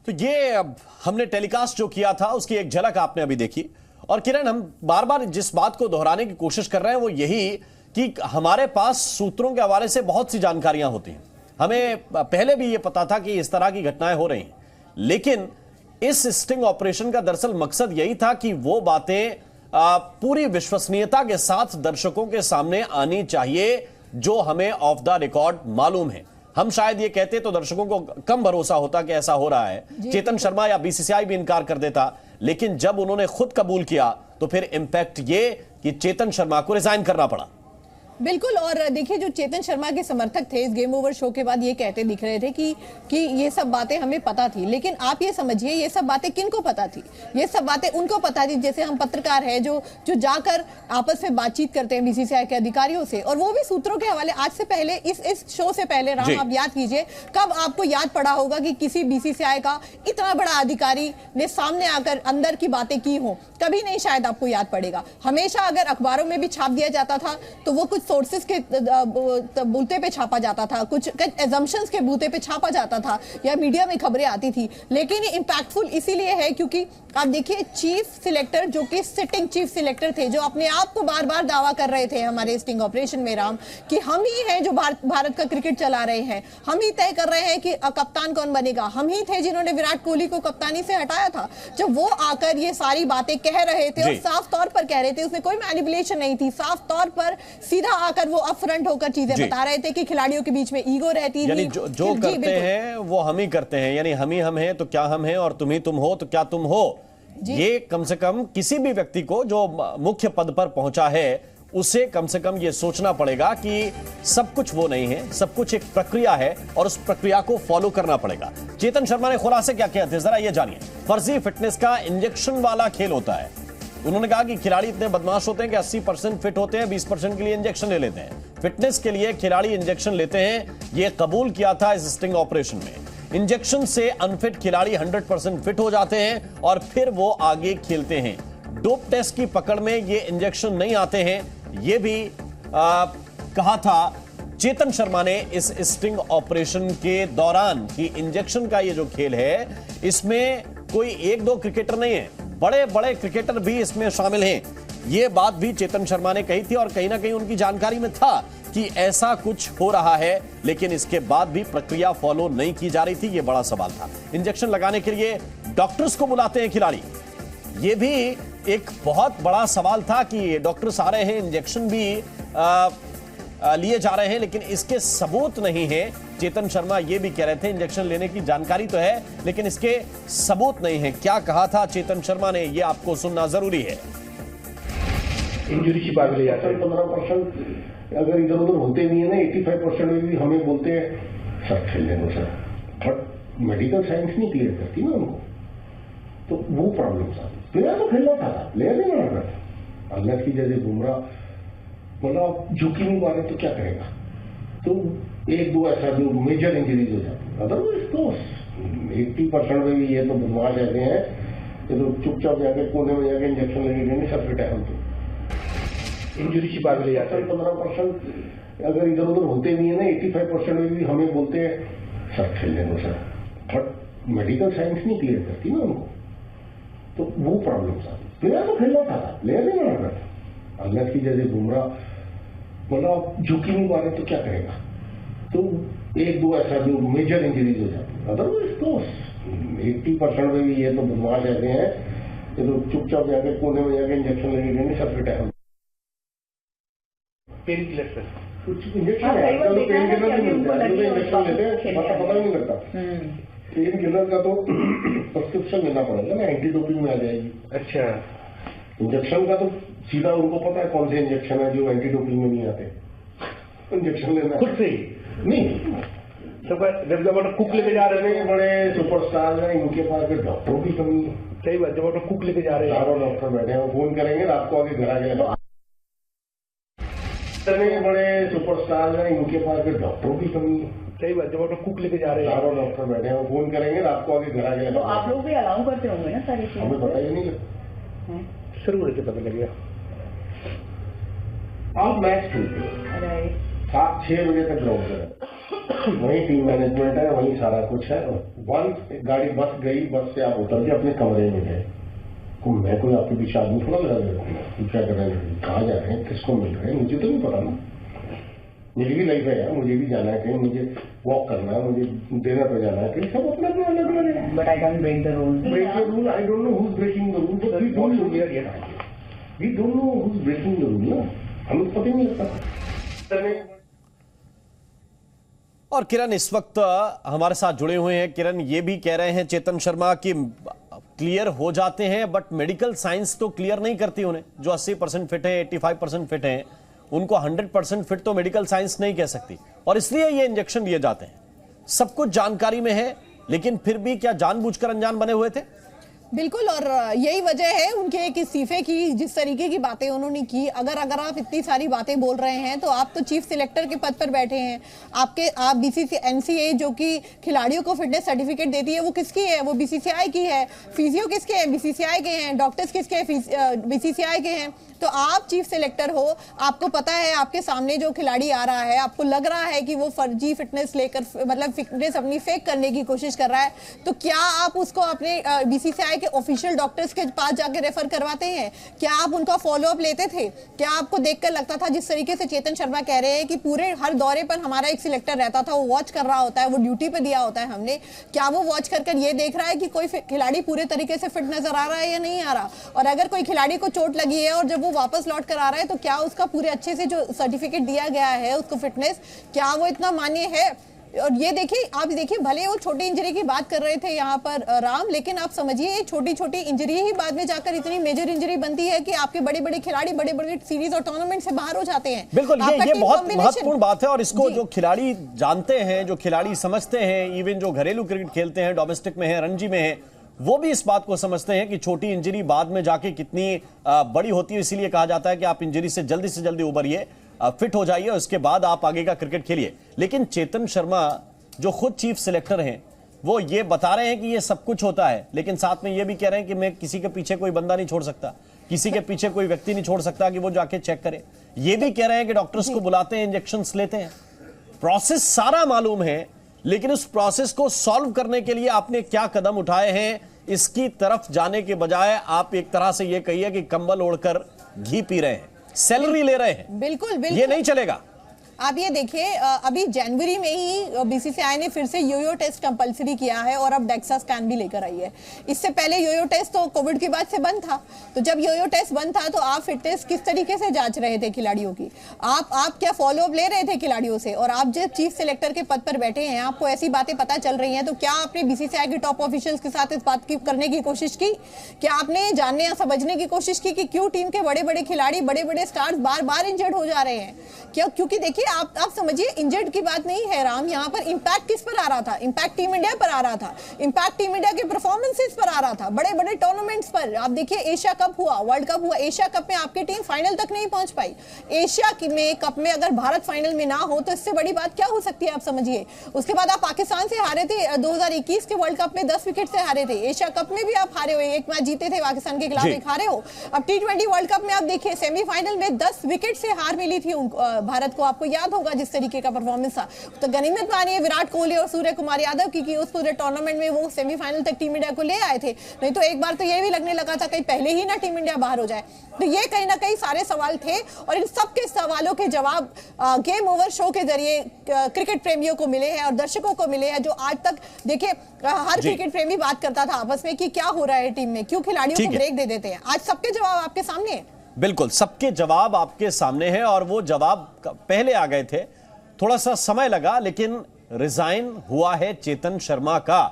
तो ये अब हमने टेलीकास्ट जो किया था उसकी एक झलक आपने अभी देखी। और किरण, हम बार बार जिस बात को दोहराने की कोशिश कर रहे हैं वो यही कि हमारे पास सूत्रों के हवाले से बहुत सी जानकारियां होती हैं। हमें पहले भी ये पता था कि इस तरह की घटनाएं हो रही हैं, लेकिन इस स्टिंग ऑपरेशन का दरअसल मकसद यही था कि वो बातें पूरी विश्वसनीयता के साथ दर्शकों के सामने आनी चाहिए जो हमें ऑफ द रिकॉर्ड मालूम है। हम शायद ये कहते तो दर्शकों को कम भरोसा होता कि ऐसा हो रहा है। चेतन शर्मा या बीसीसीआई भी इनकार कर देता, लेकिन जब उन्होंने खुद कबूल किया तो फिर इंपैक्ट ये कि चेतन शर्मा को रिजाइन करना पड़ा। बिल्कुल। और देखिए, जो चेतन शर्मा के समर्थक थे इस गेम ओवर शो के बाद ये कहते दिख रहे थे कि ये सब बातें हमें पता थी। लेकिन आप ये समझिए, ये सब बातें किनको पता थी? ये सब बातें उनको पता थी जैसे हम पत्रकार हैं जो जाकर आपस में बातचीत करते हैं बीसीसीआई के अधिकारियों से, और वो भी सूत्रों के हवाले। आज से पहले इस शो से पहले राम, आप याद कीजिए, कब आपको याद पड़ा होगा कि किसी बीसीसीआई का इतना बड़ा अधिकारी ने सामने आकर अंदर की बातें की हो? कभी नहीं, शायद आपको याद पड़ेगा। हमेशा अगर अखबारों में भी छाप दिया जाता था तो वो कुछ सोर्सेस के बूते पे छापा जाता था, कुछ एजम्पशंस के बूते पे छापा जाता था, या मीडिया में खबरें आती थी। लेकिन ये इंपैक्टफुल इसीलिए है क्योंकि आप देखिए, चीफ सिलेक्टर जो कि सिटिंग चीफ सिलेक्टर थे, जो अपने आप को बार बार दावा कर रहे थे हमारे स्टिंग ऑपरेशन में राम, कि हम ही हैं जो भारत का क्रिकेट चला रहे हैं, हम ही तय कर रहे हैं कि कप्तान कौन बनेगा, हम ही थे जिन्होंने विराट कोहली को कप्तानी से हटाया था। जब वो आकर ये सारी बातें कह रहे थे और साफ तौर पर कह रहे थे, उसमें कोई मैनिपुलेशन नहीं थी, साफ तौर पर सीधा आकर वो अपफ्रंट होकर चीजें बता रहे थे कि खिलाड़ियों के बीच में ईगो रहती है, जो करते हैं वो हम ही करते हैं, यानी हम ही हम हैं तो क्या हम हैं, और तुम ही तुम हो तो क्या तुम हो। ये कम से कम किसी भी व्यक्ति को जो मुख्य पद पर पहुंचा है उसे कम से कम ये सोचना पड़ेगा कि सब कुछ वो नहीं है, सब कुछ एक प्रक्रिया है और उस प्रक्रिया को फॉलो करना पड़ेगा। चेतन शर्मा ने खुलासे क्या किया थे, जरा ये जानिए। फर्जी फिटनेस का इंजेक्शन वाला खेल होता है। उन्होंने कहा कि खिलाड़ी इतने बदमाश होते हैं कि 80% फिट होते हैं, 20% के लिए इंजेक्शन ले लेते हैं। फिटनेस के लिए खिलाड़ी इंजेक्शन लेते हैं, यह कबूल किया था इस स्टिंग ऑपरेशन में। इंजेक्शन से अनफिट खिलाड़ी 100% फिट हो जाते हैं और फिर वो आगे खेलते हैं। डोप टेस्ट की पकड़ में ये इंजेक्शन नहीं आते हैं, ये भी कहा था चेतन शर्मा ने इस स्टिंग ऑपरेशन के दौरान कि इंजेक्शन का ये जो खेल है इसमें कोई एक दो क्रिकेटर नहीं है, बड़े बड़े क्रिकेटर भी इसमें शामिल हैं। ये बात भी चेतन शर्मा ने कही थी और कहीं ना कहीं उनकी जानकारी में था कि ऐसा कुछ हो रहा है, लेकिन इसके बाद भी प्रक्रिया फॉलो नहीं की जा रही थी। ये बड़ा सवाल था। इंजेक्शन लगाने के लिए डॉक्टर्स को बुलाते हैं खिलाड़ी, ये भी एक बहुत बड़ा सवाल था कि डॉक्टर्स आ रहे हैं, इंजेक्शन भी लिए जा रहे हैं, लेकिन इसके सबूत नहीं है। चेतन शर्मा ये भी कह रहे थे इंजेक्शन लेने की जानकारी तो है लेकिन इसके सबूत नहीं है। क्या कहा था चेतन शर्मा ने, ये आपको सुनना जरूरी है। इंजरी छिपा के ले जाते हैं। 15% अगर इधर उधर होते नहीं है ना, 85% में भी हमें बोलते हैं सर खेलने दो सर, बट मेडिकल साइंस नहीं क्लियर करती ना उनको, तो वो प्रॉब्लम था। प्लेयर तो खेलना था, प्लेयर नहीं बना था। अल्लाह की जैसे बुमराह मतलब झुकी नहीं पा रहे तो क्या करेगा, तो एक दो ऐसा जो मेजर इंजरीज हो जाती है। अदरवाइज तो 80% में भी ये तो बदमाश ऐसे हैं, ये तो चुपचाप जाके कोने में जाके इंजेक्शन लेने देंगे, सब फिट है हम तो। इंजरी छिपा के ले जाते हैं। 15% अगर इधर उधर होते नहीं है ना, 85% में भी हमें बोलते हैं सर खेलने दो सर, बट मेडिकल साइंस नहीं क्लियर करती ना उनको, तो वो प्रॉब्लम था। प्लेयर तो खेलना था, प्लेयर नहीं बना था। अल्लाह की जैसे बुमराह मतलब झुकी नहीं पा रहे तो क्या करेगा, तो एक दो ऐसा जो मेजर इंजरीज हो जाती है। अदरवाइज तो 80% में भी ये तो बदमाश ऐसे हैं, ये तो चुपचाप जाके कोने में जाके इंजेक्शन लेने देंगे, सब फिट है। पेन किलर से कुछ इंजेक्शन है, पेन किलर नहीं मिलता है, इंजेक्शन लेते हैं पता ही नहीं लगता। पेन किलर का तो प्रिस्क्रिप्शन लेना पड़ेगा ना, एंटी डोपिंग में आ जाएगी। अच्छा, इंजेक्शन का तो सीधा उनको पता है कौन से इंजेक्शन है जो एंटी डोपिंग में नहीं आते। इंजेक्शन लेना खुद से ही नहीं, जब कुक लेके जा रहे हैं, बड़े सुपरस्टार हैं, इनके पास डॉक्टरों की कमी है। सही बात, जब कुक लेके जा रहे हैं, चारों डॉक्टर बैठे हैं, फोन करेंगे रात को आगे घर आ गए, बड़े सुपरस्टार हैं, इनके पास डॉक्टरों की कमी है। सही बात, जब कुक लेके जा रहे हैं, चारों डॉक्टर बैठे हैं, फोन करेंगे रात को आगे घर आ गए। तो आप लोग भी अलाउ करते होंगे ना सारी चीजें? हमें पता ही नहीं लगता, शुरू होने से पता लग गया। आप मैच खेलते हो 7-6 बजे तक ग्राउंड पर वही टीम मैनेजमेंट है, वही सारा कुछ है। वंस गाड़ी बस गई, बस से आप उतर के अपने कमरे में गए, तो मैं कोई आपके पीछे आदमी थोड़ा लगा रहा, क्या कर रहे हैं, कहाँ जा रहे हैं, किसको मिल रहे हैं, मुझे तो नहीं पता ना। मेरी भी लाइफ है यार, मुझे भी जाना है कहीं, मुझे वॉक करना है, मुझे डिनर पे जाना है कहीं, सब अपना अपना अलग अलग है। But I can break the rule. Break the rule, I don't know who is breaking the rule, but we don't know who is breaking the rule ना, हमें पता ही नहीं लगता। और किरण इस वक्त हमारे साथ जुड़े हुए हैं। किरण, ये भी कह रहे हैं चेतन शर्मा कि क्लियर हो जाते हैं, बट मेडिकल साइंस तो क्लियर नहीं करती उन्हें। जो 80% फिट है, 85% फिट है, उनको 100% फिट तो मेडिकल साइंस नहीं कह सकती, और इसलिए ये इंजेक्शन दिए जाते हैं। सब कुछ जानकारी में है, लेकिन फिर भी क्या जानबूझकर अनजान बने हुए थे? बिल्कुल, और यही वजह है उनके एक इस्तीफे की, जिस तरीके की बातें उन्होंने की। अगर आप इतनी सारी बातें बोल रहे हैं तो आप तो चीफ सिलेक्टर के पद पर बैठे हैं। आप बीसीसीआई एनसीए जो कि खिलाड़ियों को फिटनेस सर्टिफिकेट देती है, वो किसकी है? वो बीसीसीआई की है। फिजियो किसके हैं? बीसीसीआई के हैं। डॉक्टर्स किसके हैं? बीसीसीआई के हैं। तो आप चीफ सिलेक्टर हो, आपको पता है आपके सामने जो खिलाड़ी आ रहा है, आपको लग रहा है कि वो फर्जी फिटनेस लेकर, मतलब फिटनेस अपनी फेक करने की कोशिश कर रहा है, तो क्या आप उसको अपने बीसीसीआई के ऑफिशियल डॉक्टर्स के पास जाके रेफर करवाते हैं? क्या आप उनका फॉलोअप लेते थे? क्या आपको देखकर लगता था, जिस तरीके से चेतन शर्मा कह रहे हैं कि पूरे हर दौरे पर हमारा एक सिलेक्टर रहता था, वो वॉच कर रहा होता है, वो ड्यूटी पे दिया होता है हमने, क्या वो वॉच कर ये देख रहा है कि कोई खिलाड़ी पूरे तरीके से फिट नजर आ रहा है या नहीं आ रहा? और अगर कोई खिलाड़ी को चोट लगी है और जब वो वापस लौट कर आ रहा है, तो क्या उसका पूरे अच्छे से जो सर्टिफिकेट दिया गया है उसको फिटनेस, क्या वो इतना मान्य है? और ये देखिए, आप देखिए, भले वो छोटी इंजरी की बात कर रहे थे यहाँ पर राम, लेकिन आप समझिए छोटी छोटी इंजरी ही बाद में जाकर इतनी मेजर इंजरी बनती है कि आपके बड़े बड़े खिलाड़ी बड़े बड़े सीरीज और टूर्नामेंट से बाहर हो जाते हैं। बिल्कुल, ये बहुत महत्वपूर्ण बात है, और इसको जो खिलाड़ी जानते हैं, जो खिलाड़ी समझते हैं, इवन जो घरेलू क्रिकेट खेलते हैं, डोमेस्टिक में है, रणजी में है, वो भी इस बात को समझते हैं कि छोटी इंजरी बाद में जाके कितनी बड़ी होती है। इसीलिए कहा जाता है कि आप इंजरी से जल्दी उबरिए, फिट हो जाइए, उसके बाद आप आगे का क्रिकेट खेलिए। लेकिन चेतन शर्मा जो खुद चीफ सिलेक्टर हैं, वो ये बता रहे हैं कि ये सब कुछ होता है, लेकिन साथ में ये भी कह रहे हैं कि मैं किसी के पीछे कोई बंदा नहीं छोड़ सकता, किसी के पीछे कोई व्यक्ति नहीं छोड़ सकता कि वो जाके चेक करे। ये भी कह रहे हैं कि डॉक्टर्स को बुलाते हैं, इंजेक्शंस लेते हैं। प्रोसेस सारा मालूम है, लेकिन उस प्रोसेस को सॉल्व करने के लिए आपने क्या कदम उठाए हैं, इसकी तरफ जाने के बजाय आप एक तरह से ये कहिए कि कंबल ओढ़कर घी पी रहे हैं, सैलरी ले रहे हैं। बिल्कुल, ये नहीं चलेगा। आप ये देखिए, अभी जनवरी में ही बीसीसीआई ने फिर से योयो टेस्ट कंपलसरी किया है, और अब डेक्सा स्कैन भी लेकर आई है। इससे पहले योयो टेस्ट तो कोविड की बाद से बंद था। तो जब योयो टेस्ट बंद था, तो आप फिटनेस किस तरीके से जांच रहे थे खिलाड़ियों की? आप क्या फॉलोअप ले रहे थे खिलाड़ियों से? और आप जब चीफ सिलेक्टर के पद पर बैठे हैं, आपको ऐसी बातें पता चल रही हैं, तो क्या आपने बीसीसीआई के टॉप ऑफिशियल्स के साथ इस बात की करने की कोशिश की? क्या आपने जानने या समझने की कोशिश की कि क्यों टीम के बड़े बड़े खिलाड़ी, बड़े बड़े स्टार्स बार बार इंजर्ड हो जा रहे हैं? क्योंकि देखिए, आप समझिए, इंजर्ड की बात नहीं है राम, यहाँ पर इंपैक्ट किस पर आ रहा था? इंपैक्ट टीम इंडिया पर आ रहा था, इंपैक्ट टीम इंडिया के परफॉर्मेंसेस पर आ रहा था, बड़े बड़े टूर्नामेंट्स पर। आप देखिए, एशिया कप हुआ, वर्ल्ड कप हुआ, एशिया कप में आपकी टीम फाइनल तक नहीं पहुंच पाई। एशिया कप में अगर भारत फाइनल में ना हो, तो इससे बड़ी बात क्या हो सकती है? आप समझिए। उसके बाद आप पाकिस्तान से हारे थे 2021 के वर्ल्ड कप में, 10 विकेट से हारे थे। एशिया कप में भी आप हारे हुए, एक मैच जीते थे पाकिस्तान के खिलाफ, एक हारे हो। अब T20 वर्ल्ड कप में आप देखिए, सेमीफाइनल में 10 विकेट से हार मिली थी भारत को। आपको याद होगा जिस तरीके का परफॉर्मेंस था। तो गनीमत मानिए विराट कोहली और सूर्य कुमार यादव की कि उस पूरे टूर्नामेंट में वो सेमीफाइनल तक टीम इंडिया को ले आए थे। नहीं तो एक बार तो ये भी लगने लगा था कहीं पहले ही ना टीम इंडिया बाहर हो जाए। तो ये कहीं ना कहीं सारे सवाल थे, और इन सब के सवालों के जवाब गेम ओवर शो के जरिए क्रिकेट प्रेमियों को मिले हैं और दर्शकों को मिले हैं। जो आज तक देखिए, हर क्रिकेट प्रेमी बात करता था आपस में कि क्या हो रहा है टीम में, क्यों खिलाड़ियों को ब्रेक दे देते हैं। आज सबके जवाब आपके सामने है। बिल्कुल, सबके जवाब आपके सामने हैं, और वो जवाब पहले आ गए थे। थोड़ा सा समय लगा, लेकिन रिजाइन हुआ है चेतन शर्मा का।